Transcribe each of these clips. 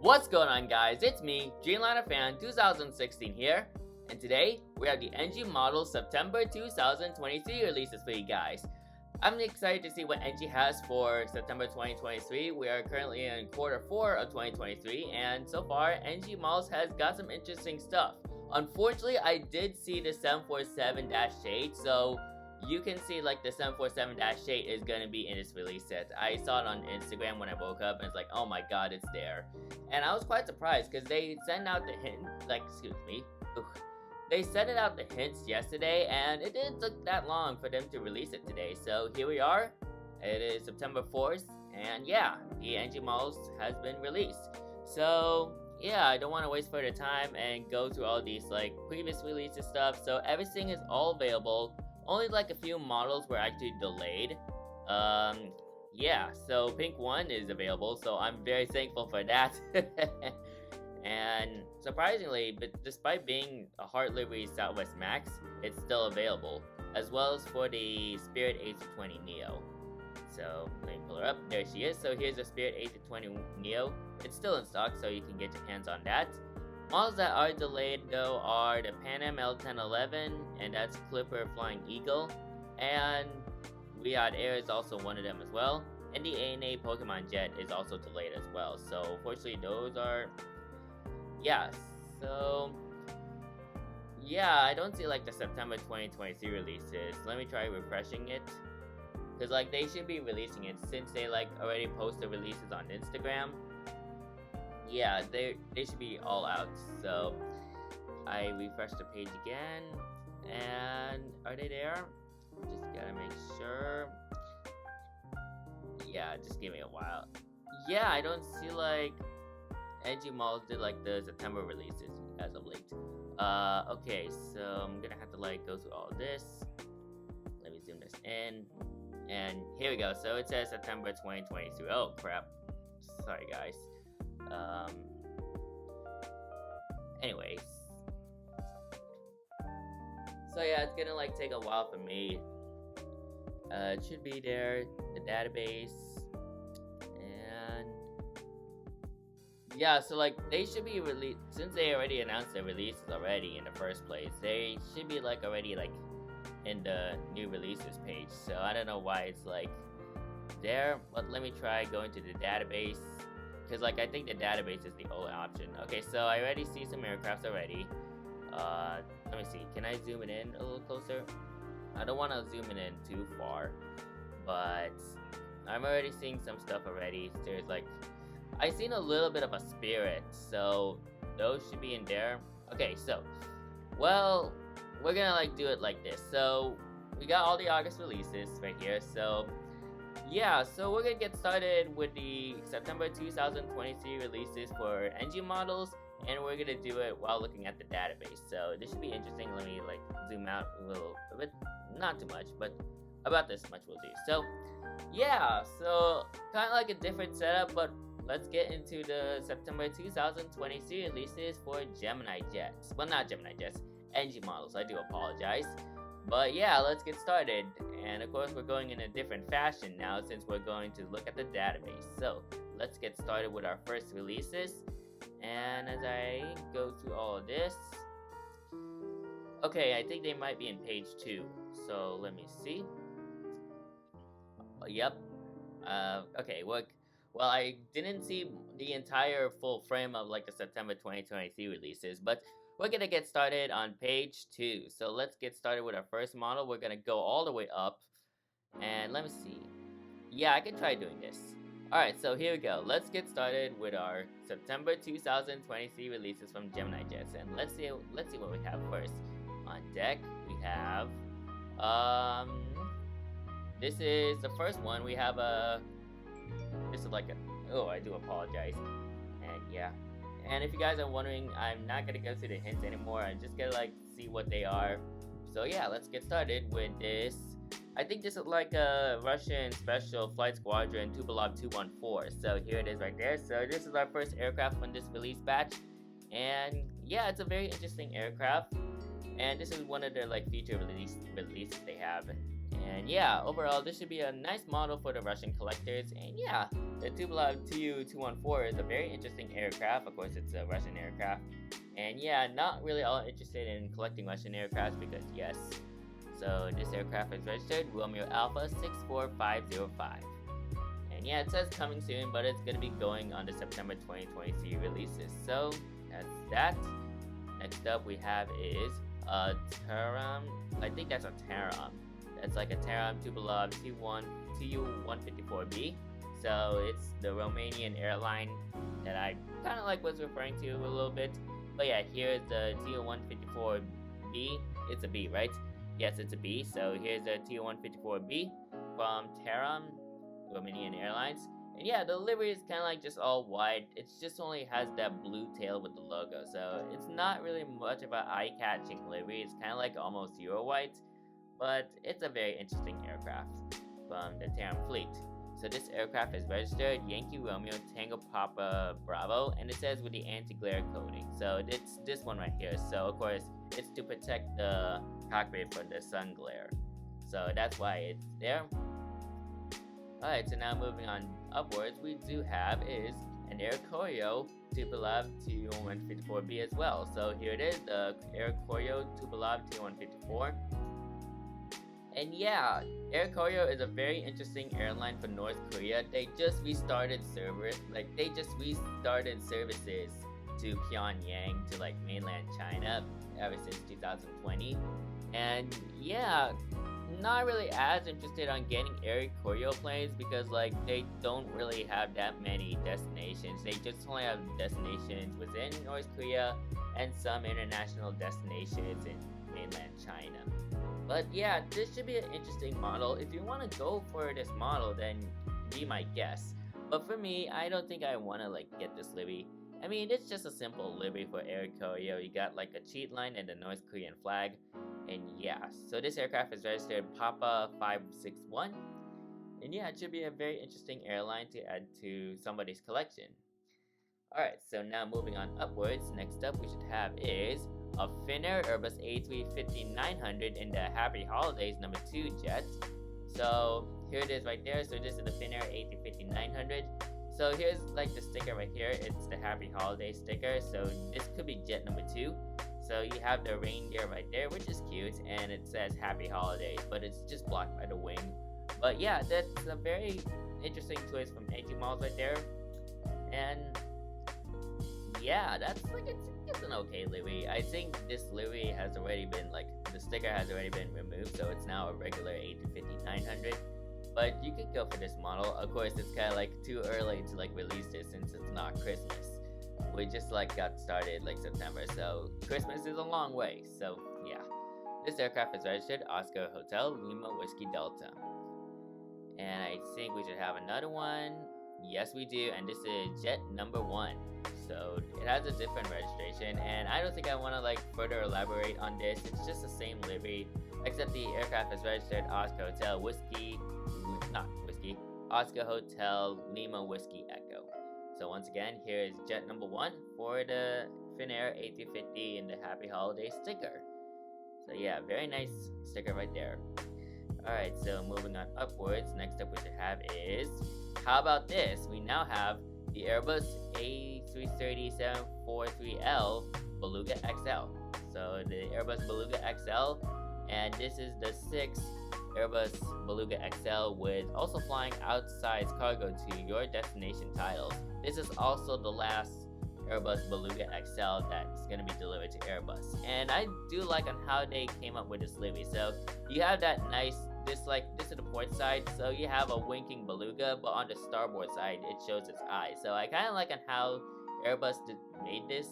What's going on, guys? It's me, Dreamliner Fan 2016 here, and today we have the NG Model September 2023 releases for you guys. I'm excited to see what NG has for September 2023. We are currently in quarter 4 of 2023, and so far, NG Models has got some interesting stuff. Unfortunately, I did see the 747-8, so you can see like the 747-8 is going to be in this release set. I saw it on Instagram when I woke up and it's like, oh my god, it's there. And I was quite surprised because they sent out the hint, they sent it out the hints yesterday and it didn't take that long for them to release it today. So here we are. It is September 4th and yeah, the NG Models has been released. So yeah, I don't want to waste further time and go through all these like previous releases stuff. So everything is all available. Only like a few models were actually delayed. Yeah, so Pink 1 is available, so I'm very thankful for that. And surprisingly, but despite being a hard livery Southwest Max, it's still available, as well as for the Spirit A320 Neo. So let me pull her up. There she is. So here's the Spirit A320 Neo. It's still in stock, so you can get your hands on that. Models that are delayed though are the Pan Am L1011, and that's Clipper Flying Eagle, and Riyadh Air is also one of them as well, and the ANA Pokemon Jet is also delayed as well. So fortunately those are, yeah, so yeah, I don't see like the September 2023 releases. Let me try refreshing it, because like they should be releasing it since they like already post the releases on Instagram. Yeah, they should be all out. So I refresh the page again, and are they there? Just gotta make sure. Yeah, just give me a while. Yeah, I don't see like NG Models did like the September releases as of late. Okay, so I'm gonna have to like go through all this. Let me zoom this in, and here we go. So it says September 2023. Oh crap! Sorry guys. Anyways, so yeah, it's gonna like take a while for me. It should be there, the database, and yeah, so like they should be released since they already announced their releases already in the first place. They should be like already like in the new releases page. So I don't know why it's like there, but let me try going to the database. Because like I think the database is the only option. Okay, so I already see some aircrafts already. Let me see. Can I zoom it in a little closer? I don't want to zoom it in too far, but I'm already seeing some stuff already. There's like, I've seen a little bit of a Spirit, so those should be in there. Okay, so well, we're gonna like do it like this. So we got all the August releases right here. So yeah, so we're gonna get started with the September 2023 releases for NG Models, and we're gonna do it while looking at the database. So this should be interesting. Let me like zoom out a little bit, not too much, but about this much will do. So yeah, so kind of like a different setup, but let's get into the September 2023 releases for Gemini Jets. Well, not Gemini Jets, NG Models. I do apologize. But yeah, let's get started. And of course, we're going in a different fashion now since we're going to look at the database. So let's get started with our first releases. And as I go through all of this, okay, I think they might be in page 2. So let me see. Yep. Okay, well, I didn't see the entire full frame of like the September 2023 releases, but we're gonna get started on page 2. So let's get started with our first model. We're gonna go all the way up, and let me see. Yeah, I can try doing this. Alright, so here we go. Let's get started with our September 2023 releases from Gemini Jets, and let's see what we have first. On deck, we have this is the first one. We have this is like oh, I do apologize. And yeah. And if you guys are wondering, I'm not gonna go through the hints anymore. I'm just gonna like see what they are. So yeah, let's get started with this. I think this is like a Russian Special Flight Squadron Tupolev 214. So here it is right there. So this is our first aircraft from this release batch. And yeah, it's a very interesting aircraft. And this is one of their like feature releases they have. And yeah, overall, this should be a nice model for the Russian collectors. And yeah, the Tupolev Tu-214 is a very interesting aircraft. Of course, it's a Russian aircraft. And yeah, not really all interested in collecting Russian aircrafts because yes. So this aircraft is registered Romeo Alpha 64505. And yeah, it says coming soon, but it's going to be going on the September 2023 releases. So that's that. Next up we have is a Taram. I think that's a Taram. That's like a Taram Tupolev Tu-154B. So it's the Romanian airline that I kind of like was referring to a little bit. But yeah, here's the Tu-154B. It's a B, right? Yes, it's a B. So here's the Tu-154B from Taram, Romanian Airlines. And yeah, the livery is kind of like just all white. It just only has that blue tail with the logo. So it's not really much of an eye-catching livery. It's kind of like almost Euro white. But it's a very interesting aircraft from the Taram fleet. So this aircraft is registered Yankee Romeo Tango Papa Bravo, and it says with the anti-glare coating. So it's this one right here. So of course, it's to protect the cockpit from the sun glare. So that's why it's there. Alright, so now moving on upwards, we do have is an Air Koryo Tupolev Tu-154B as well. So here it is, the Air Koryo Tupolev Tu-154. And yeah, Air Koryo is a very interesting airline for North Korea. They just restarted services to Pyongyang, to like mainland China ever since 2020. And yeah, not really as interested on getting Air Koryo planes because like they don't really have that many destinations. They just only have destinations within North Korea and some international destinations in mainland China. But yeah, this should be an interesting model. If you want to go for this model, then be my guest. But for me, I don't think I want to like get this livery. I mean, it's just a simple livery for Air Koryo. You got like a cheat line and the North Korean flag. And yeah, so this aircraft is registered Papa 561. And yeah, it should be a very interesting airline to add to somebody's collection. Alright, so now moving on upwards, next up we should have is a Finnair Airbus A350-900 in the Happy Holidays number 2 jet. So here it is right there. So this is the Finnair A350-900. So here's like the sticker right here. It's the Happy Holiday sticker. So this could be jet number 2. So you have the reindeer right there, which is cute, and it says Happy Holidays, but it's just blocked by the wing. But yeah, that's a very interesting choice from AG Malls right there. And yeah, that's like it's an okay livery. I think this livery has already been like the sticker has already been removed, so it's now a regular A350-900. But you could go for this model. Of course, it's kind of like too early to like release this since it's not Christmas. We just like got started like September, so Christmas is a long way. So yeah, this aircraft is registered Oscar Hotel Lima Whiskey Delta. And I think we should have another one. Yes, we do, and this is jet number 1. So it has a different registration, and I don't think I want to like further elaborate on this. It's just the same livery, except the aircraft is registered Oscar Hotel Oscar Hotel Lima Whiskey Echo. So once again, here is jet number 1 for the Finnair A350 in the Happy Holiday sticker. So yeah, very nice sticker right there. Alright, so moving on upwards, next up we should have is, how about this? We now have the Airbus A330-743L Beluga XL. So the Airbus Beluga XL, and this is the 6th Airbus Beluga XL with also flying outside cargo to your destination titles. This is also the last Airbus Beluga XL that's going to be delivered to Airbus. And I do like on how they came up with this livery. So you have that nice, this is the port side, so you have a winking Beluga, but on the starboard side it shows its eye. So I kind of like on how Airbus made this.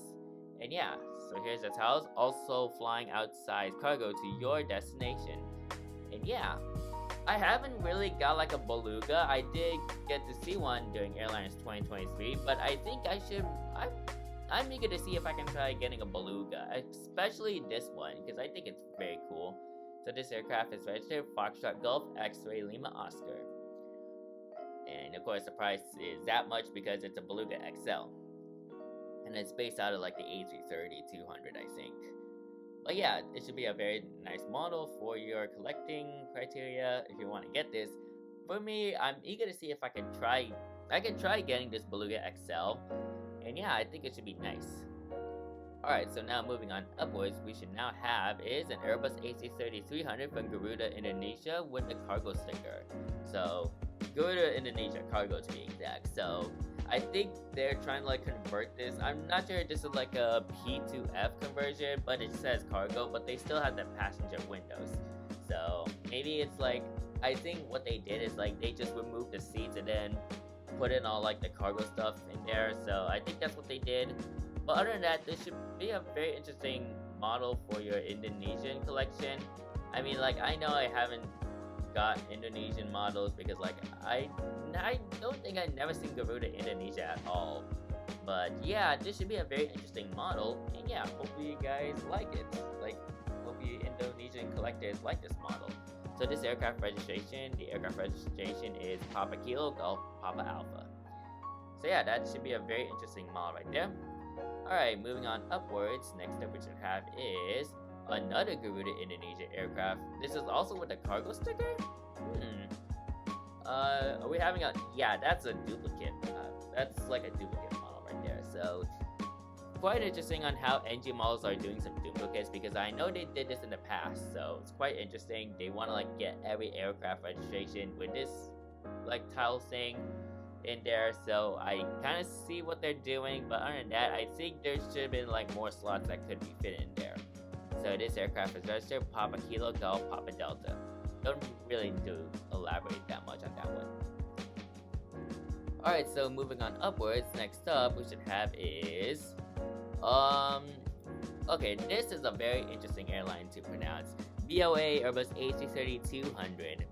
And yeah, so here's the tiles, also flying outside cargo to your destination. And yeah, I haven't really got like a Beluga. I did get to see one during Airlines 2023, but I think I'm eager to see if I can try getting a Beluga, especially this one, because I think it's very cool. So this aircraft is registered Foxtrot Golf X-Ray Lima Oscar. And of course the price is that much because it's a Beluga XL. And it's based out of like the A330-200, I think. But yeah, it should be a very nice model for your collecting criteria if you want to get this. For me, I'm eager to see if I can try. I can try getting this Beluga XL, and yeah, I think it should be nice. Alright, so now moving on upwards, we should now have is an Airbus AC-3300 from Garuda, Indonesia with the cargo sticker. So, Garuda, Indonesia cargo to be exact. So, I think they're trying to like convert this. I'm not sure if this is like a P2F conversion, but it says cargo, but they still have the passenger windows. So, maybe it's like, I think what they did is like they just removed the seats and then put in all like the cargo stuff in there. So, I think that's what they did. But other than that, this should be a very interesting model for your Indonesian collection. I mean, like, I know I haven't got Indonesian models because, like, I don't think I've never seen Garuda Indonesia at all. But yeah, this should be a very interesting model. And yeah, hopefully you guys like it. Like, hope you Indonesian collectors like this model. So this aircraft registration, the aircraft registration is Papa Kilo Golf Papa Alpha. So yeah, that should be a very interesting model right there. Alright, moving on upwards, next up we should have is another Garuda Indonesia aircraft. This is also with a cargo sticker? Are we having a... Yeah, that's a duplicate. That's like a duplicate model right there. So, quite interesting on how NG models are doing some duplicates because I know they did this in the past. So, it's quite interesting. They want to like get every aircraft registration with this like tile thing in there, so I kind of see what they're doing, but other than that, I think there should have been like more slots that could be fit in there. So this aircraft is registered Papa Kilo Golf Papa Delta. Don't really need to elaborate that much on that one. Alright, so moving on upwards, next up we should have is okay, this is a very interesting airline to pronounce. BOA Airbus A330-200.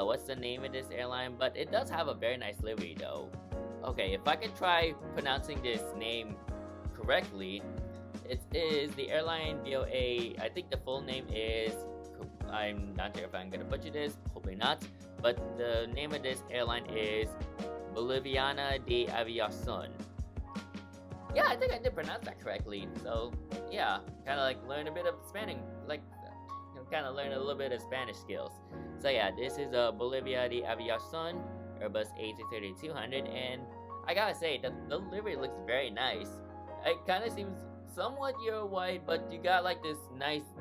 What's the name of this airline? But it does have a very nice livery though. Okay, if I can try pronouncing this name correctly, it is the airline BOA. I think the full name is, I'm not sure if I'm gonna butcher this, hopefully not, but the name of this airline is Boliviana de Aviación. Yeah, I think I did pronounce that correctly. So yeah, kind of like learn a bit of Spanish, like kind of learn a little bit of Spanish skills. So yeah, this is a Bolivia de Aviación Airbus A330-200, and I gotta say, the livery looks very nice. It kind of seems somewhat Euro white, but you got like this nice,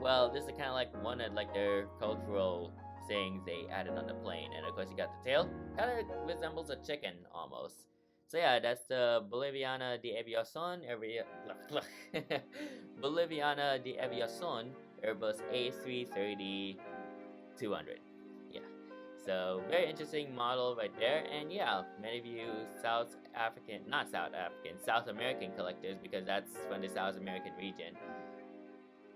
well, this is kind of like one of like their cultural sayings they added on the plane, and of course you got the tail, kind of resembles a chicken almost. So yeah, that's the Boliviana de Aviación Boliviana de Aviación Airbus A330-200. Yeah, so very interesting model right there. And yeah, many of you South American collectors, because that's from the South American region,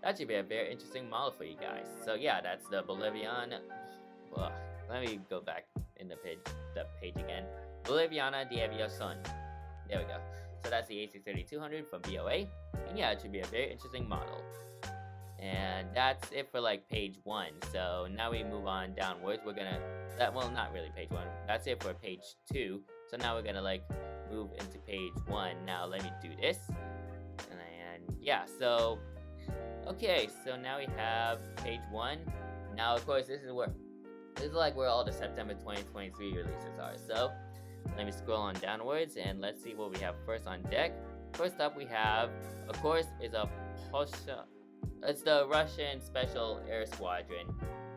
that should be a very interesting model for you guys. So yeah, that's the Boliviana. Well, let me go back in the page again. Boliviana de Aviación. There we go. So that's the A330-200 from BOA. And yeah, it should be a very interesting model. And that's it for like page 1. So now we move on downwards. We're gonna, well, not really page 1. That's it for page 2. So now we're gonna like move into page 1. Now let me do this. And yeah, so okay, so now we have page 1. Now of course this is like where all the September 2023 releases are. So let me scroll on downwards and let's see what we have first on deck. First up we have, of course, is a Posha. It's the Russian Special Air Squadron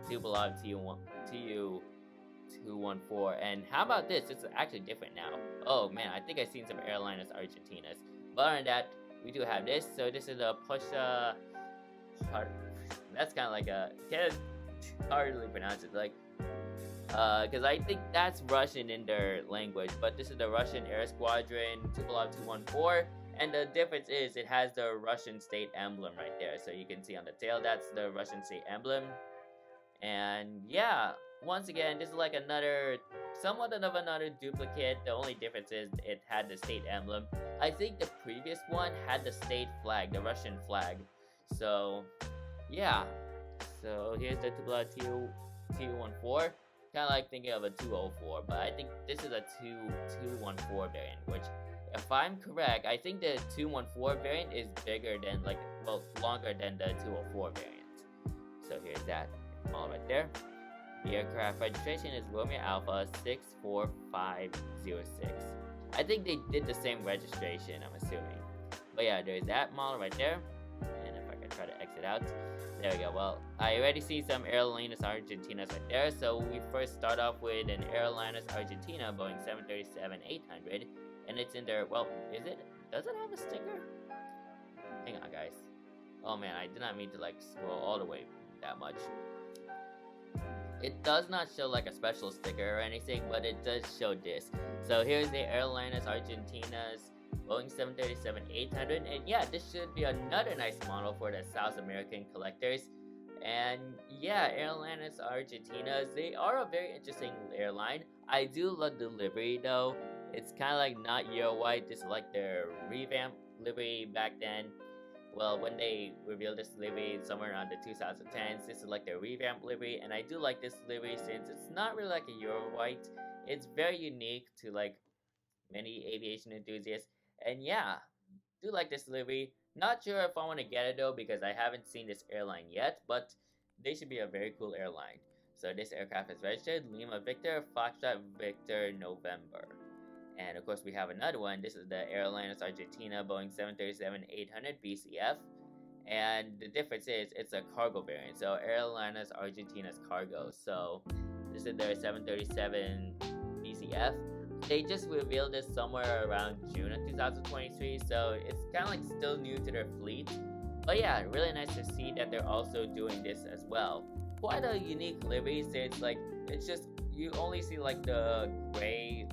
Tupolev Tu-214. And how about this? It's actually different now. Oh man, I think I've seen some airliners Argentinas. But other than that, we do have this. So this is a Posha. That's kind of like a, can't hardly pronounce it. Like, because I think that's Russian in their language. But this is the Russian Air Squadron Tupolev Tu-214. And the difference is it has the Russian state emblem right there. So you can see on the tail, that's the Russian state emblem. And yeah, once again, this is like somewhat of another duplicate. The only difference is it had the state emblem. I think the previous one had the state flag, the Russian flag. So yeah, so here's the Tupolev Tu-214. Kind of like thinking of a 204, but I think this is a 214 variant, which, if I'm correct, I think the 214 variant is bigger than, like, well, longer than the 204 variant. So here's that model right there. The aircraft registration is Romeo Alpha 64506. I think they did the same registration, I'm assuming. But yeah, there's that model right there. And if I can try to exit out. There we go. Well, I already see some Airlines Argentinas right there. So we first start off with an Airlines Argentina Boeing 737-800. And it's in there, well, is it? Does it have a sticker? Hang on, guys. Oh man, I did not mean to like scroll all the way that much. It does not show like a special sticker or anything, but it does show this. So here's the Airlines Argentina's Boeing 737-800, and yeah, this should be another nice model for the South American collectors. And yeah, Airlines Argentinas, they are a very interesting airline. I do love the livery though. It's kind of like not Euro white, just like their revamped livery back then. Well, when they revealed this livery somewhere around the 2010s, this is like their revamped livery, and I do like this livery since it's not really like a Euro white. It's very unique to like many aviation enthusiasts, and yeah, do like this livery. Not sure if I want to get it though because I haven't seen this airline yet, but they should be a very cool airline. So this aircraft is registered Lima Victor Foxtrot Victor November. And of course we have another one. This is the Airlines Argentina Boeing 737-800 BCF. And the difference is it's a cargo variant. So Airlines Argentina's cargo. So this is their 737 BCF. They just revealed this somewhere around June of 2023. So it's kind of like still new to their fleet. But yeah, really nice to see that they're also doing this as well. Quite a unique livery since like it's just you only see like the gray,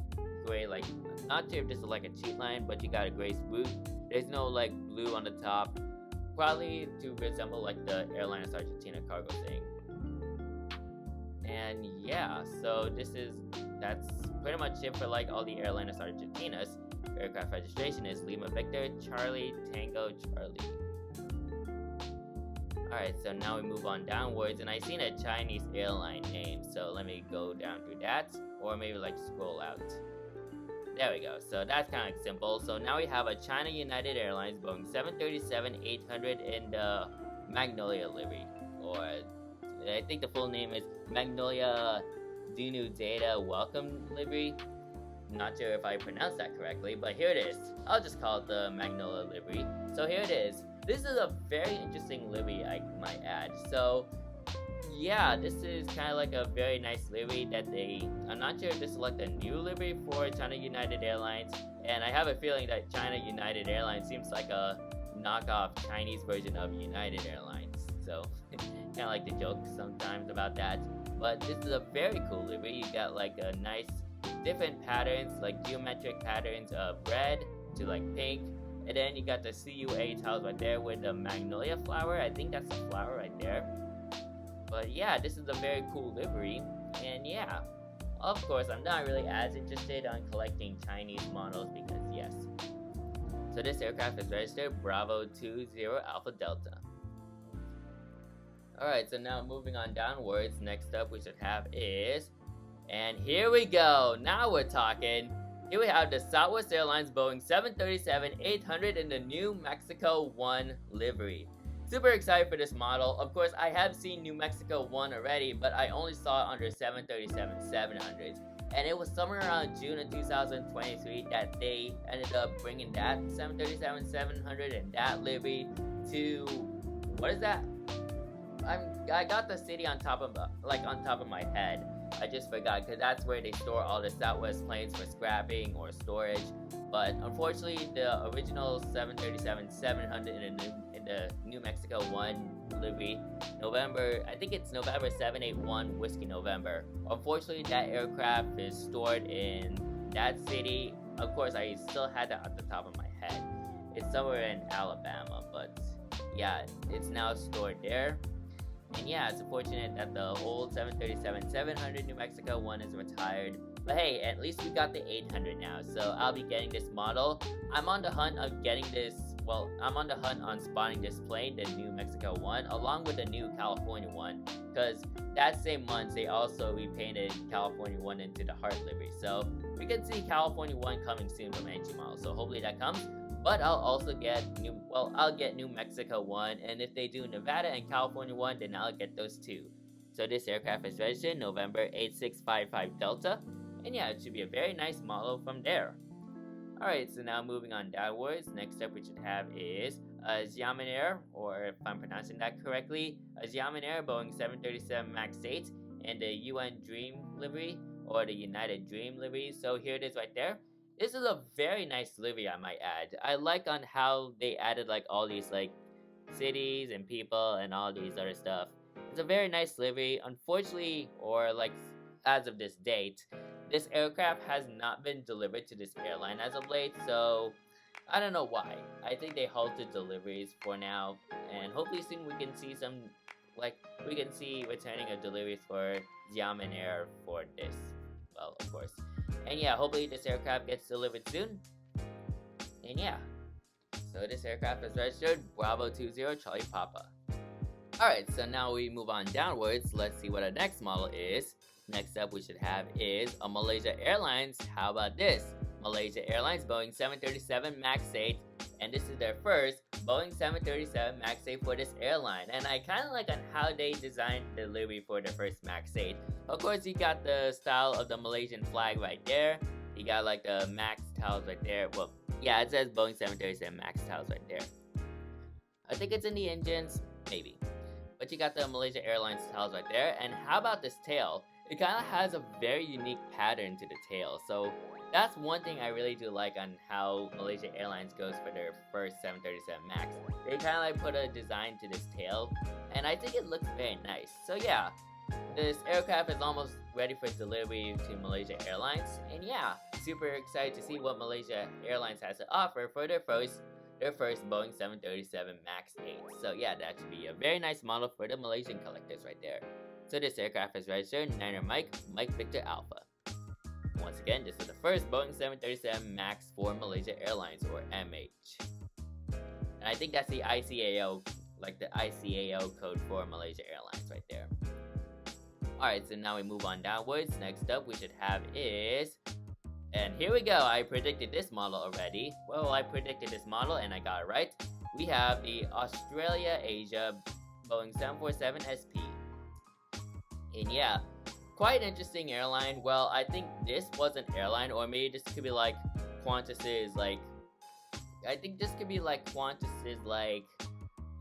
like not sure if this is like a cheat line, but you got a gray spook. There's no like blue on the top, probably to resemble like the Airlines Argentina cargo thing. And yeah, so that's pretty much it for like all the Airlines Argentinas. Aircraft registration is Lima Victor Charlie Tango Charlie. Alright, so now we move on downwards, and I seen a Chinese airline name, so let me go down through that, or maybe like scroll out. There we go, so that's kind of like simple. So now we have a China United Airlines Boeing 737-800 in the Magnolia livery, or I think the full name is Magnolia Dunu Data Welcome livery. Not sure if I pronounced that correctly, but here it is. I'll just call it the Magnolia livery. So here it is. This is a very interesting livery, I might add. So yeah, this is kind of like a very nice livery that I'm not sure if this is like the new livery for China United Airlines, and I have a feeling that China United Airlines seems like a knockoff Chinese version of United Airlines, so kind of like the joke sometimes about that. But this is a very cool livery. You got like a nice different patterns, like geometric patterns of red to like pink, and then you got the CUA tiles right there with the magnolia flower. I think that's the flower right there. But yeah, this is a very cool livery, and yeah, of course, I'm not really as interested on collecting Chinese models because yes. So this aircraft is registered Bravo 20 Alpha Delta. Alright, so now moving on downwards, next up we should have is, and here we go, now we're talking. Here we have the Southwest Airlines Boeing 737-800 in the New Mexico 1 livery. Super excited for this model. Of course, I have seen New Mexico 1 already, but I only saw it under 737-700s. And it was somewhere around June of 2023 that they ended up bringing that 737-700 and that livery to, what is that? I got the city on top of my head. I just forgot because that's where they store all the Southwest planes for scrapping or storage. But unfortunately, the original 737-700 in the New Mexico 1 livery, I think it's November 781 Whiskey November. Unfortunately, that aircraft is stored in that city. Of course, I still had that at the top of my head. It's somewhere in Alabama, but yeah, it's now stored there. And yeah, it's unfortunate that the old 737-700 New Mexico 1 is retired. But hey, at least we got the 800 now, so I'll be getting this model. I'm on the hunt of getting this, I'm on the hunt on spotting this plane, the New Mexico 1, along with the new California 1. Because that same month, they also repainted California 1 into the Heart livery. So we can see California 1 coming soon from NG Model, so hopefully that comes. But I'll get New Mexico one, and if they do Nevada and California one, then I'll get those two. So this aircraft is registered November 8655 Delta, and yeah, it should be a very nice model from there. Alright, so now moving on downwards, next up we should have is a Xiamen Air, or if I'm pronouncing that correctly, a Xiamen Air Boeing 737 MAX 8 and the UN Dream livery, or the United Dream livery. So here it is right there. This is a very nice livery, I might add. I like on how they added like all these like cities and people and all these other stuff. It's a very nice livery. Unfortunately, or like as of this date, this aircraft has not been delivered to this airline as of late, so I don't know why. I think they halted deliveries for now, and hopefully soon we can see returning of deliveries for Xiamen Air for this. Well, of course. And yeah, hopefully this aircraft gets delivered soon. And yeah. So this aircraft is registered Bravo 20 Charlie Papa. Alright, so now we move on downwards. Let's see what our next model is. Next up we should have is a Malaysia Airlines. How about this? Malaysia Airlines Boeing 737 MAX 8, and this is their first Boeing 737 MAX 8 for this airline. And I kind of like on how they designed the livery for the first MAX 8. Of course, you got the style of the Malaysian flag right there. You got like the MAX tiles right there. Well, yeah, it says Boeing 737 MAX tiles right there. I think it's in the engines, maybe. But you got the Malaysia Airlines tiles right there. And how about this tail? It kind of has a very unique pattern to the tail. So that's one thing I really do like on how Malaysia Airlines goes for their first 737 MAX. They kind of like put a design to this tail, and I think it looks very nice. So yeah, this aircraft is almost ready for delivery to Malaysia Airlines, and yeah, super excited to see what Malaysia Airlines has to offer for their first Boeing 737 MAX 8. So yeah, that should be a very nice model for the Malaysian collectors right there. So this aircraft is registered Niner Mike Victor Alpha. Once again, this is the first Boeing 737 MAX for Malaysia Airlines, or MH. And I think that's the ICAO, like the ICAO code for Malaysia Airlines right there. Alright, so now we move on downwards. Next up we should have is... And here we go, I predicted this model already. Well, I predicted this model and I got it right. We have the Australia-Asia Boeing 747 SP. And yeah, quite an interesting airline. Well, I think this was an airline, or maybe this could be like Qantas's, like... I think this could be like Qantas's, like,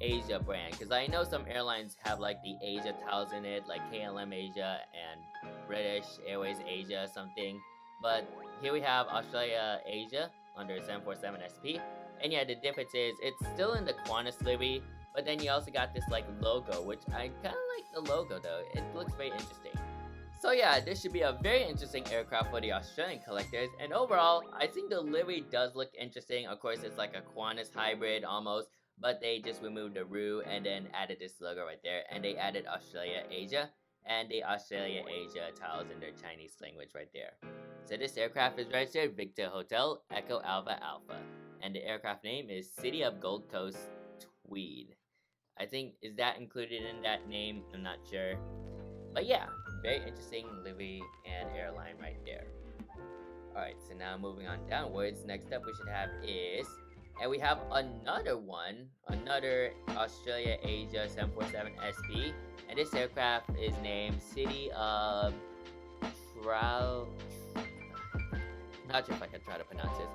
Asia brand. Because I know some airlines have like the Asia tiles in it, like KLM Asia and British Airways Asia something. But here we have Australia Asia under 747 SP. And yeah, the difference is it's still in the Qantas livery, but then you also got this like logo, which I kind of like the logo though. It looks very interesting. So yeah, this should be a very interesting aircraft for the Australian collectors. And overall, I think the livery does look interesting. Of course, it's like a Qantas hybrid almost, but they just removed the RU and then added this logo right there. And they added Australia Asia and the Australia Asia tiles in their Chinese language right there. So this aircraft is registered Victor Hotel Echo Alpha Alpha, and the aircraft name is City of Gold Coast Tweed. I think, is that included in that name? I'm not sure. But yeah, very interesting livery and airline right there. Alright, so now moving on downwards, next up we should have is, and we have another one, another Australia Asia 747 SP, and this aircraft is named City of not sure if I can try to pronounce this.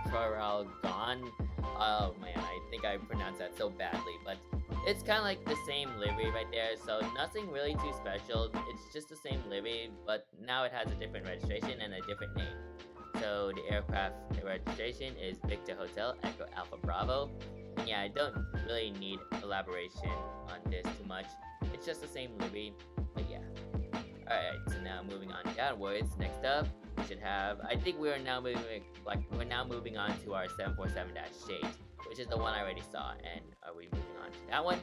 Traralgon. Oh man, I think I pronounced that so badly, but it's kind of like the same livery right there, so nothing really too special. It's just the same livery, but now it has a different registration and a different name. So the aircraft registration is Victor Hotel Echo Alpha Bravo. And yeah, I don't really need elaboration on this too much. It's just the same livery, but yeah. Alright, so now moving on downwards. Next up, we should have, I think we're now moving on to our 747-8, which is the one I already saw. And are we moving on to that one?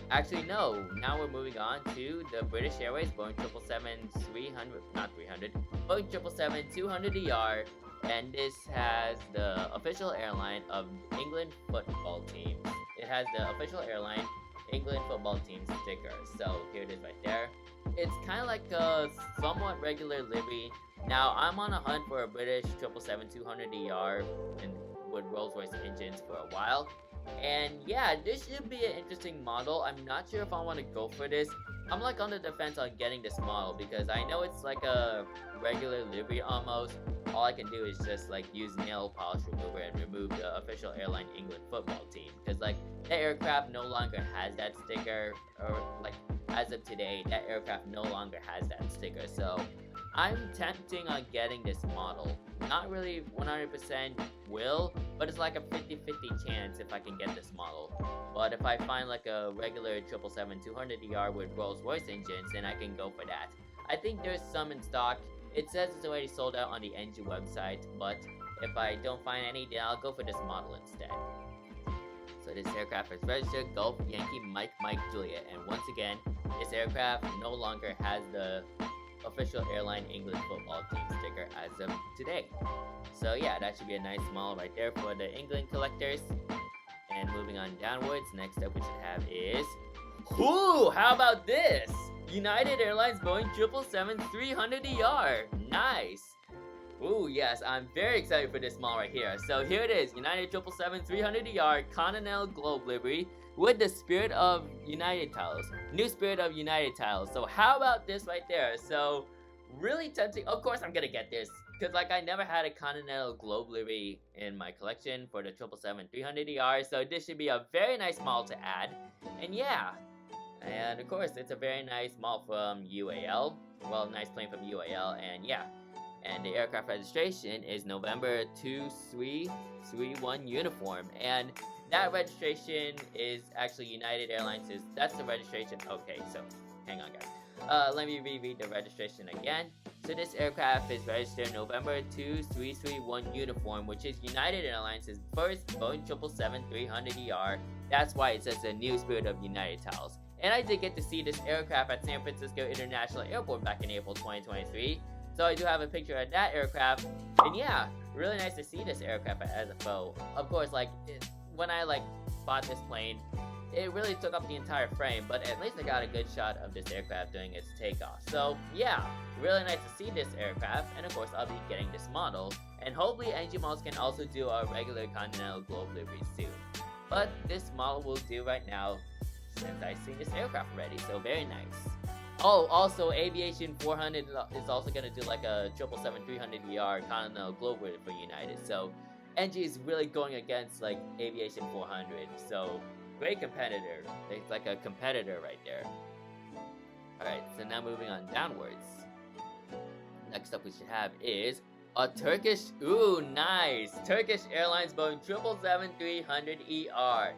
Actually, no. Now we're moving on to the British Airways Boeing 777-300, Boeing 777-200ER, and this has the official airline of England football teams. It has the official airline England football team sticker. So here it is right there. it's kind of like a somewhat regular livery. Now, I'm on a hunt for a British 777-200ER and with Rolls-Royce engines for a while. And yeah, this should be an interesting model. I'm not sure if I want to go for this. I'm like on the defense on getting this model because I know it's like a regular livery almost. All I can do is just like use nail polish remover and remove the official airline England football team. Because like that aircraft no longer has that sticker, or like as of today, that aircraft no longer has that sticker. So I'm tempting on getting this model. Not really 100% will, but it's like a 50-50 chance if I can get this model. But if I find like a regular 777-200ER with Rolls-Royce engines, then I can go for that. I think there's some in stock. It says it's already sold out on the NG website, but if I don't find any, then I'll go for this model instead. So this aircraft is registered Golf Yankee Mike Juliet, and once again, this aircraft no longer has the official airline England football team sticker as of today. So yeah, that should be a nice model right there for the England collectors. And moving on downwards, next up we should have is, ooh, how about this? United Airlines Boeing 777-300ER. Nice. Ooh, yes, I'm very excited for this model right here. So here it is, United 777-300ER Continental Globe livery with the Spirit of United tiles. New Spirit of United tiles. So how about this right there? So really tempting. Of course I'm gonna get this, because like I never had a Continental Globe livery in my collection for the 777-300ER. So this should be a very nice model to add. And yeah. And of course, it's a very nice model from UAL. Well, nice plane from UAL, and yeah. And the aircraft registration is November 2331 uniform. And that registration is actually United Airlines. That's the registration. Okay, so hang on, guys. Let me reread the registration again. So this aircraft is registered November 2331 uniform, which is United Airlines' first Boeing 777-300ER. That's why it says the New Spirit of United tiles. And I did get to see this aircraft at San Francisco International Airport back in April 2023. So I do have a picture of that aircraft. And yeah, really nice to see this aircraft as a foe. Of course, like, when I like bought this plane, it really took up the entire frame, but at least I got a good shot of this aircraft doing its takeoff. So yeah, really nice to see this aircraft, and of course I'll be getting this model. And hopefully NG Models can also do a regular Continental Globe livery soon. But this model will do right now, since I've seen this aircraft already, so very nice. Oh, also Aviation 400 is also going to do like a 777-300ER Continental Globe for United. So NG is really going against like Aviation 400. So great competitor. It's like a competitor right there. Alright, so now moving on downwards. Next up we should have is a Turkish, ooh, nice! Turkish Airlines Boeing 777-300ER.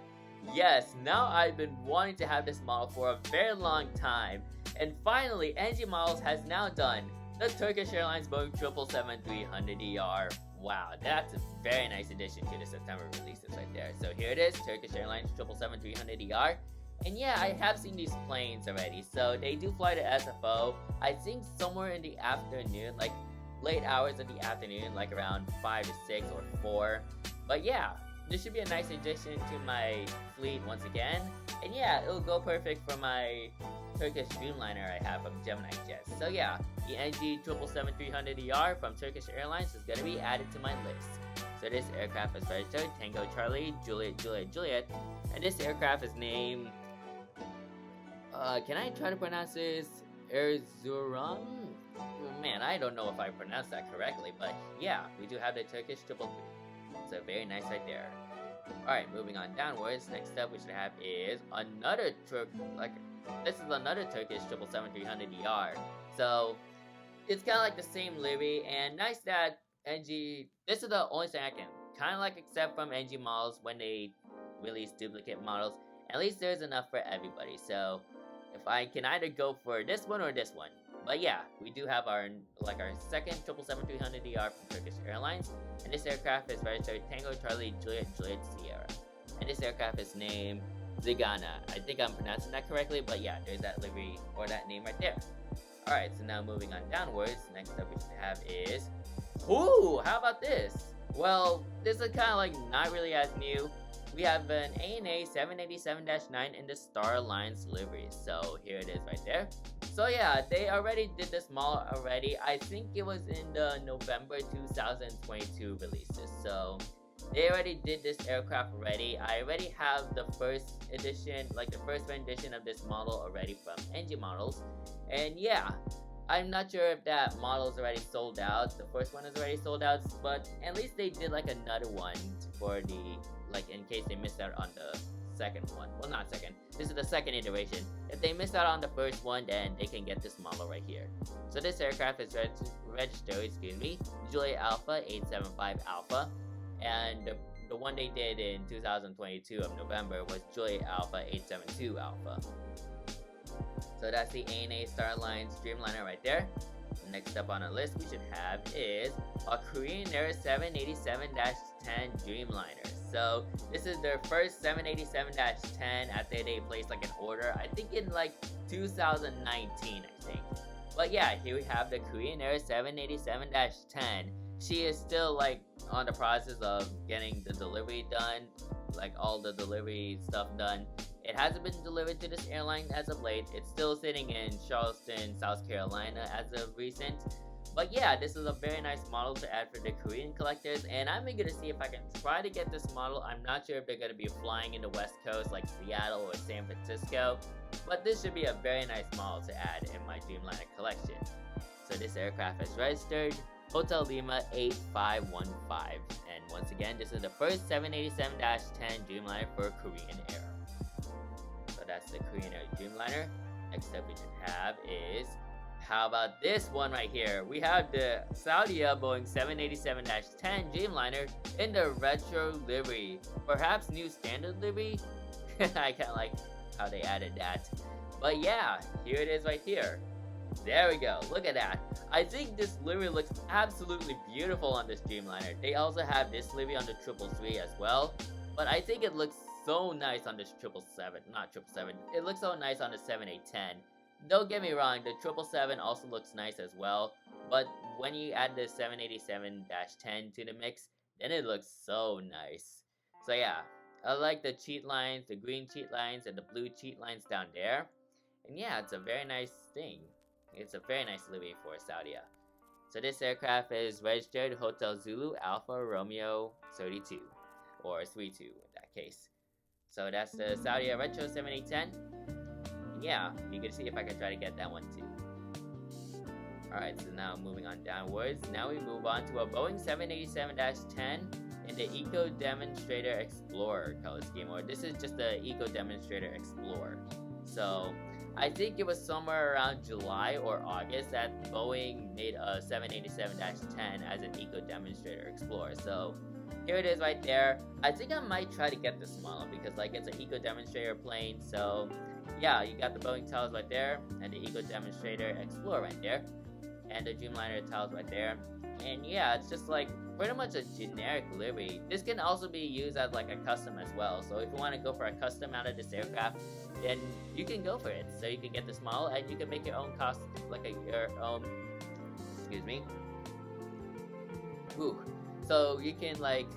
Yes, now I've been wanting to have this model for a very long time. And finally, NG Models has now done the Turkish Airlines Boeing 777-300ER. Wow, that's a very nice addition to the September releases right there. So here it is, Turkish Airlines 777-300ER. And yeah, I have seen these planes already. So they do fly to SFO, I think somewhere in the afternoon, like late hours of the afternoon, like around 5 to 6 or 4. But yeah, this should be a nice addition to my fleet once again. And yeah, it'll go perfect for my Turkish Dreamliner I have from Gemini Jets. So yeah, the NG 777-300ER from Turkish Airlines is going to be added to my list. So this aircraft is registered Tango Charlie Juliet. And this aircraft is named, can I try to pronounce this? Erzurum? Man, I don't know if I pronounced that correctly, but yeah, we do have the Turkish 333. So very nice right there. Alright, moving on downwards. Next up we should have is another this is another Turkish 777-300ER. So it's kind of like the same livery, and nice that NG, this is the only thing I can kind of like accept from NG Models when they release duplicate models. At least there's enough for everybody. So if I can either go for this one or this one. But yeah, we do have our second 777-300ER from Turkish Airlines, and this aircraft is registered Tango Charlie Juliet Sierra. And this aircraft is named Zigana. I think I'm pronouncing that correctly, but yeah, there's that livery or that name right there. Alright, so now moving on downwards, next up we should have is, ooh, how about this? Well, this is kind of like not really as new. We have an ANA 787-9 in the Star Alliance livery. So here it is right there. So yeah, they already did this model already. I think it was in the November 2022 releases. So they already did this aircraft already. I already have the first edition, like the first rendition of this model already from NG Models. And yeah, I'm not sure if that model is already sold out. The first one is already sold out, but at least they did like another one for the, like in case they missed out on the second one. Well, not second. This is the second iteration. If they missed out on the first one, then they can get this model right here. So this aircraft is registered, Juliet Alpha 875 Alpha, and the one they did in 2022 of November was Juliet Alpha 872 Alpha. So that's the ANA Starlines Dreamliner right there. Next up on our list we should have is a Korean Air 787-10 Dreamliner. So this is their first 787-10 after they placed like an order, I think in like 2019, I think. But yeah, here we have the Korean Air 787-10. She is still like on the process of getting the delivery done, like all the delivery stuff done. It hasn't been delivered to this airline as of late. It's still sitting in Charleston, South Carolina as of recent. But yeah, this is a very nice model to add for the Korean collectors, and I'm eager to see if I can try to get this model. I'm not sure if they're going to be flying in the West Coast like Seattle or San Francisco, but this should be a very nice model to add in my Dreamliner collection. So this aircraft is registered Hotel Lima 8515, and once again, this is the first 787-10 Dreamliner for Korean Air. So that's the Korean Air Dreamliner. Next up we should have is, how about this one right here? We have the Saudia Boeing 787-10 Dreamliner in the retro livery. Perhaps new standard livery? I kind of like how they added that. But yeah, here it is right here. There we go, look at that. I think this livery looks absolutely beautiful on this Dreamliner. They also have this livery on the 777 as well. But I think it looks so nice on this 777. It looks so nice on the 7810. Don't get me wrong, the 777 also looks nice as well, but when you add the 787-10 to the mix, then it looks so nice. So yeah, I like the cheat lines, the green cheat lines, and the blue cheat lines down there. And yeah, it's a very nice thing. It's a very nice livery for Saudia. So this aircraft is registered Hotel Zulu Alpha Romeo 32, or 32 in that case. So that's the Saudia Retro 7810. Yeah, you can see if I can try to get that one too. Alright, so now moving on downwards. Now we move on to a Boeing 787-10 in the Eco Demonstrator Explorer color scheme. Or this is just the Eco Demonstrator Explorer. So I think it was somewhere around July or August that Boeing made a 787-10 as an Eco Demonstrator Explorer. So here it is right there. I think I might try to get this model because like it's an Eco Demonstrator plane. So yeah, you got the Boeing tiles right there, and the Eco Demonstrator Explorer right there, and the Dreamliner tiles right there. And yeah, it's just like pretty much a generic livery. This can also be used as like a custom as well. So if you want to go for a custom out of this aircraft, then you can go for it. So you can get this model, and you can make your own costume, like your own. Excuse me. Ooh. So you can like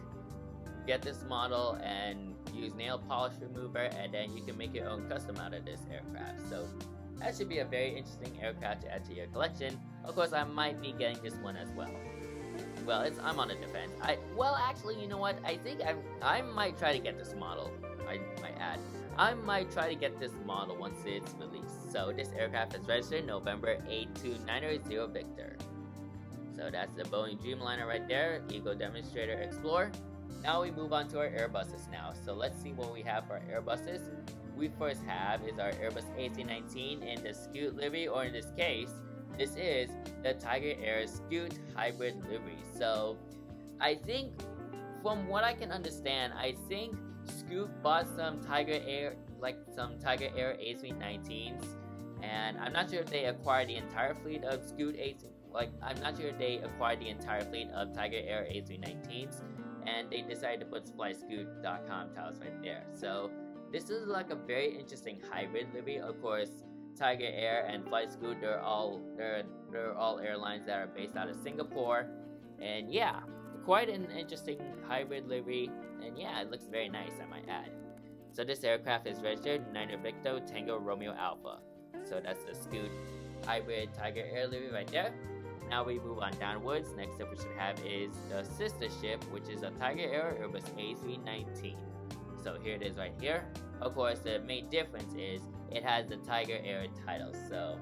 get this model and use nail polish remover, and then you can make your own custom out of this aircraft. So that should be a very interesting aircraft to add to your collection. Of course, I might be getting this one as well. Well, I'm on the defense. Actually, you know what? I think I might try to get this model. I might add. I might try to get this model once it's released. So this aircraft is registered November 82900 Victor. So that's the Boeing Dreamliner right there, Eco Demonstrator Explorer. Now we move on to our Airbuses now. So let's see what we have for our Airbuses. We first have is our Airbus A319 in the Scoot livery, or in this case, this is the Tiger Air Scoot Hybrid livery. So I think, from what I can understand, I think Scoot bought some Tiger Air A319s, and I'm not sure if they acquired the entire fleet of Scoot I'm not sure if they acquired the entire fleet of Tiger Air A319s, and they decided to put flyscoot.com tiles right there. So this is like a very interesting hybrid livery. Of course, Tiger Air and Flyscoot, they're all airlines that are based out of Singapore, and yeah, quite an interesting hybrid livery, and yeah, it looks very nice, I might add. So this aircraft is registered Niner Victor Tango Romeo Alpha. So that's the Scoot hybrid Tiger Air livery right there. Now we move on downwards. Next up we should have is the sister ship, which is a Tiger Air Airbus A319. So here it is right here. Of course, the main difference is it has the Tiger Air title. So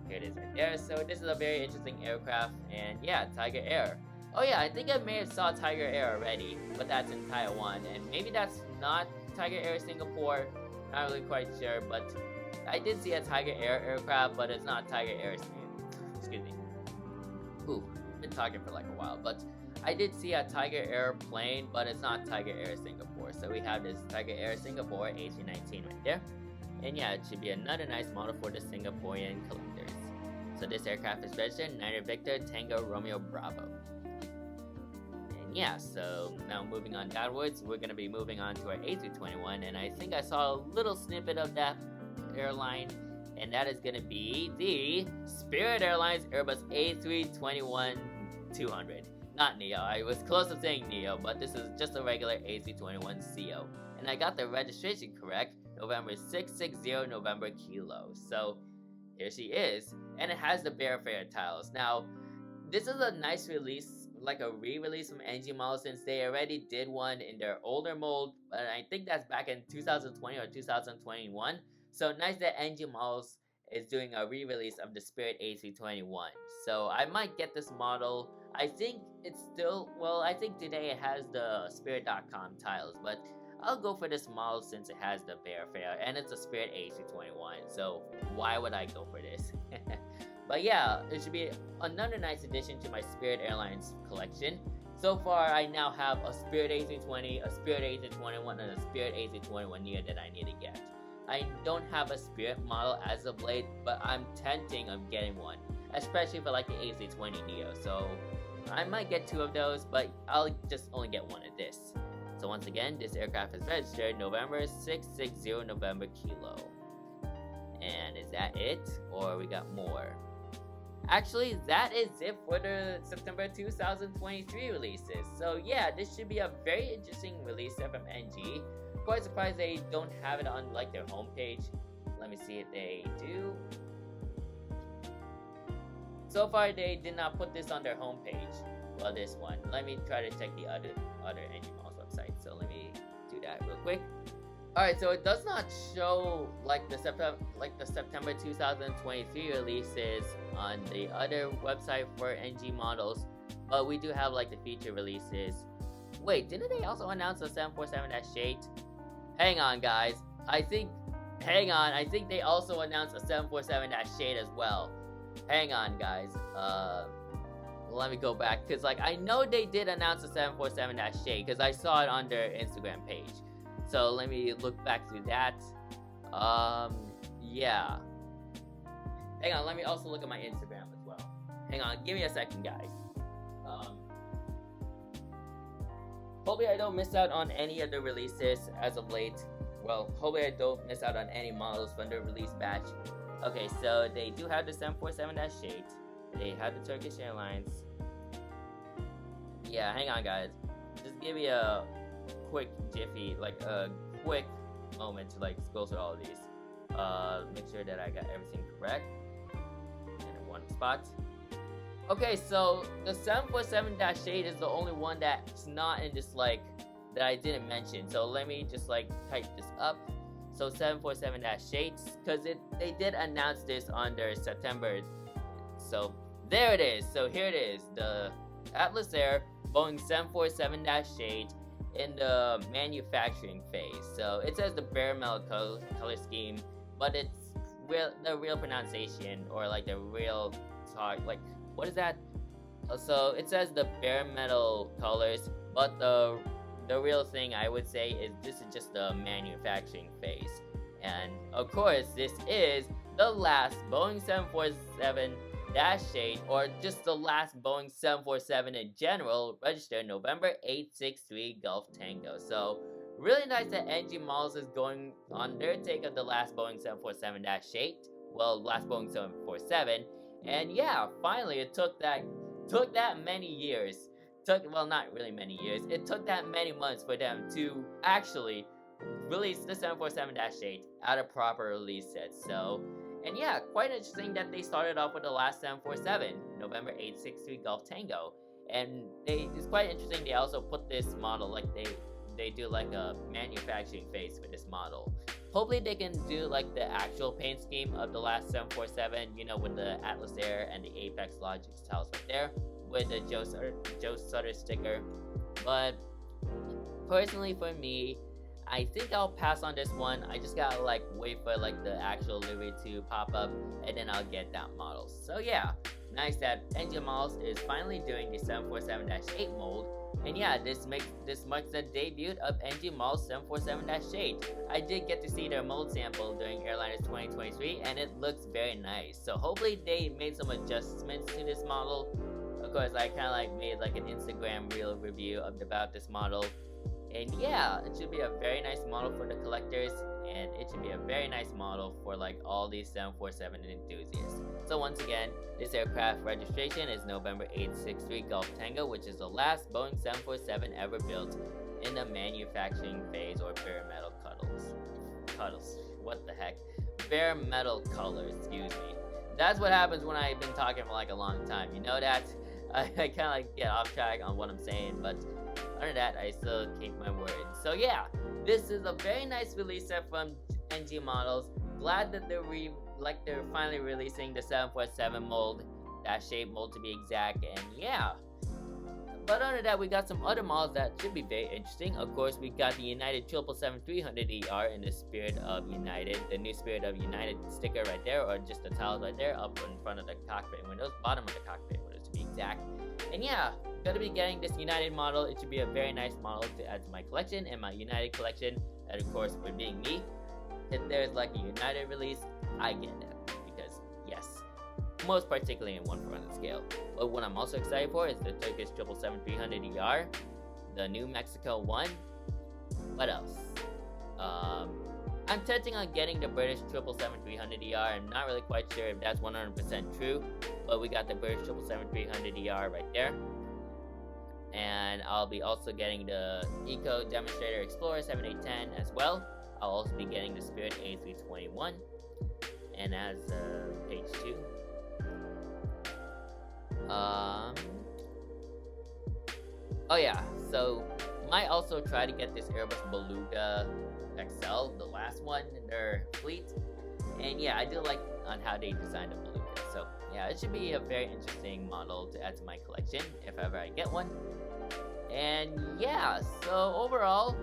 here it is right there. So this is a very interesting aircraft, and yeah, Tiger Air. Oh yeah, I think I may have saw Tiger Air already, but that's in Taiwan, and maybe that's not Tiger Air Singapore. Not really quite sure, but I did see a Tiger Air aircraft, but it's not Tiger Air. Excuse me. Ooh, been talking for like a while, but I did see a Tiger Air plane, but it's not Tiger Air Singapore. So we have this Tiger Air Singapore A319 right there. And yeah, it should be another nice model for the Singaporean collectors. So this aircraft is registered Niner Victor Tango Romeo Bravo. And yeah, so now moving on downwards, we're going to be moving on to our A321. And I think I saw a little snippet of that airline. And that is going to be the Spirit Airlines Airbus A321-200. Not Neo. I was close to saying Neo, but this is just a regular A321CO. And I got the registration correct. November 660 November Kilo. So here she is. And it has the Bear Fair tiles. Now, this is a nice release, like a re-release from NG Model, since they already did one in their older mold. But I think that's back in 2020 or 2021. So nice that NG Models is doing a re-release of the Spirit A321. So I might get this model. I think it's still, well, I think today it has the Spirit.com tiles, but I'll go for this model since it has the Bear Fair and it's a Spirit A321. So why would I go for this? But yeah, it should be another nice addition to my Spirit Airlines collection. So far, I now have a Spirit A320, a Spirit A321, and a Spirit A321 Neo that I need to get. I don't have a Spirit model as of late, but I'm tempting of getting one, especially for like the A320 Neo. So I might get two of those, but I'll just only get one of this. So once again, this aircraft is registered November 660 November Kilo. And is that it? Or we got more? Actually, that is it for the September 2023 releases. So yeah, this should be a very interesting release from NG. Quite surprised they don't have it on like their homepage. Let me see if they do. So far, they did not put this on their homepage. Well, this one. Let me try to check the other NG Models website. So let me do that real quick. Alright, so it does not show like the September 2023 releases on the other website for NG Models, but we do have like the feature releases. Wait, didn't they also announce the 747-8? Hang on, guys. I think they also announced a 747-8 as well. Hang on, guys. Let me go back, because like I know they did announce the 747-8 because I saw it on their Instagram page. So let me look back through that. Yeah. Hang on, let me also look at my Instagram as well. Hang on, give me a second, guys. Hopefully I don't miss out on any of the releases as of late. Well, hopefully I don't miss out on any models from the release batch. Okay, so they do have the 747-8. They have the Turkish Airlines. Yeah, hang on, guys. Just give me a quick jiffy, like a quick moment to like scroll through all of these. Make sure that I got everything correct in one spot. Okay, so the 747-8 is the only one that's not in this like that I didn't mention. So let me just like type this up. So 747-8, because they did announce this on their September. So there it is. So here it is, the Atlas Air Boeing 747-8 in the manufacturing phase. So it says the bare metal color scheme, but it's the real pronunciation, or like the real talk, like what is that? So it says the bare metal colors, but the real thing I would say is this is just the manufacturing phase. And of course, this is the last Boeing 747-8, or just the last Boeing 747 in general, registered November 863 Gulf Tango. So really nice that NG Models is going on their take of the last Boeing 747-8. Well, last Boeing 747. And yeah, finally it took that many years. Well, not really many years. It took that many months for them to actually release the 747-8 at a proper release set. So And yeah, quite interesting that they started off with the last 747, November 863 Golf Tango. And it's quite interesting they also put this model, like they do like a manufacturing phase for this model. Hopefully they can do like the actual paint scheme of the last 747, you know, with the Atlas Air and the Apex Logic tiles right there, with the Joe Sutter sticker. But personally for me, I think I'll pass on this one. I just gotta like wait for like the actual livery to pop up, and then I'll get that model. So yeah, nice that NG Models is finally doing the 747-8 mold. And yeah, this marks the debut of NG Models 747-8. I did get to see their mold sample during Airliners 2023, and it looks very nice. So hopefully they made some adjustments to this model. Of course, I kind of like made like an Instagram reel review about this model. And yeah, it should be a very nice model for the collectors, and it should be a very nice model for like all these 747 enthusiasts. So once again, this aircraft registration is November 863 Golf Tango, which is the last Boeing 747 ever built in the manufacturing phase, or bare metal cuddles. What the heck? Bare metal colors, excuse me. That's what happens when I've been talking for like a long time. You know that? I kind of like get off track on what I'm saying, but other than that, I still keep my word. So yeah, this is a very nice release set from NG Models. Glad that they're finally releasing the 747 mold, that shape mold to be exact, and yeah. But other than that, we got some other models that should be very interesting. Of course, we got the United 777-300ER in the Spirit of United, the new Spirit of United sticker right there, or just the tiles right there up in front of the cockpit windows, bottom of the cockpit windows to be exact. And yeah, gonna be getting this United model. It should be a very nice model to add to my collection and my United collection. And of course, for being me, if there's like a United release, I get it, because yes, most particularly in 1/400 scale. But what I'm also excited for is the Turkish 777-300ER, the New Mexico one. What else? I'm tempting on getting the British 777-300ER. I'm not really quite sure if that's 100% true, but we got the British 777-300ER right there. And I'll be also getting the Eco Demonstrator Explorer 7810 as well. I'll also be getting the Spirit A321. And as page 2. Oh yeah, so might also try to get this Airbus Beluga XL, the last one in their fleet. And yeah, I do like on how they designed the Beluga. So yeah, it should be a very interesting model to add to my collection if ever I get one. And yeah, so overall,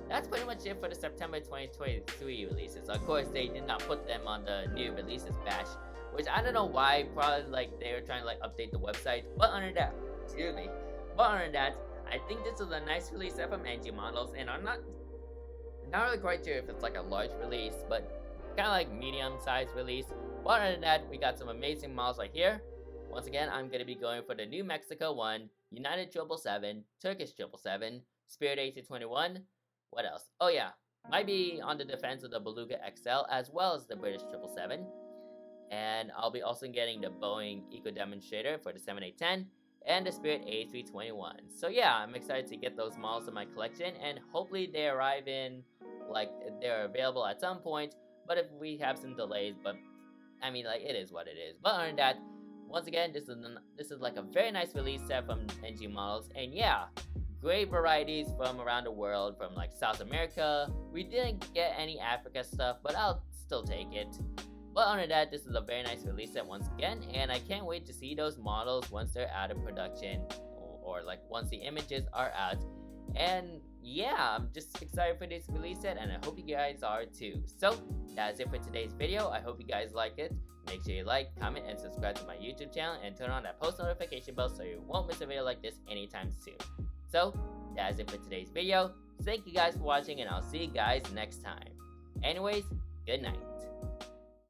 that's pretty much it for the September 2023 releases. Of course, they did not put them on the new releases batch, which I don't know why. Probably like they were trying to like update the website. But under that, I think this is a nice release set from NG Models, and I'm not really quite sure if it's like a large release, but kind of like medium-sized release. But other than that, we got some amazing models right here. Once again, I'm going to be going for the New Mexico one, United 777, Turkish 777, Spirit A321. What else? Oh yeah, might be on the defense of the Beluga XL as well as the British 777. And I'll be also getting the Boeing Eco Demonstrator for the 7810 and the Spirit A321. So yeah, I'm excited to get those models in my collection, and hopefully they arrive in, like, they're available at some point. But if we have some delays, but I mean, like, it is what it is. But other than that, once again, this is like a very nice release set from NG Models, and yeah, great varieties from around the world, from like South America. We didn't get any Africa stuff, but I'll still take it. But other than that, this is a very nice release set once again, and I can't wait to see those models once they're out of production, or like once the images are out. And yeah, I'm just excited for this release set, and I hope you guys are too. So that's it for today's video. I hope you guys liked it. Make sure you like, comment, and subscribe to my YouTube channel, and turn on that post notification bell so you won't miss a video like this anytime soon. So that's it for today's video. Thank you guys for watching, and I'll see you guys next time. Anyways, good night.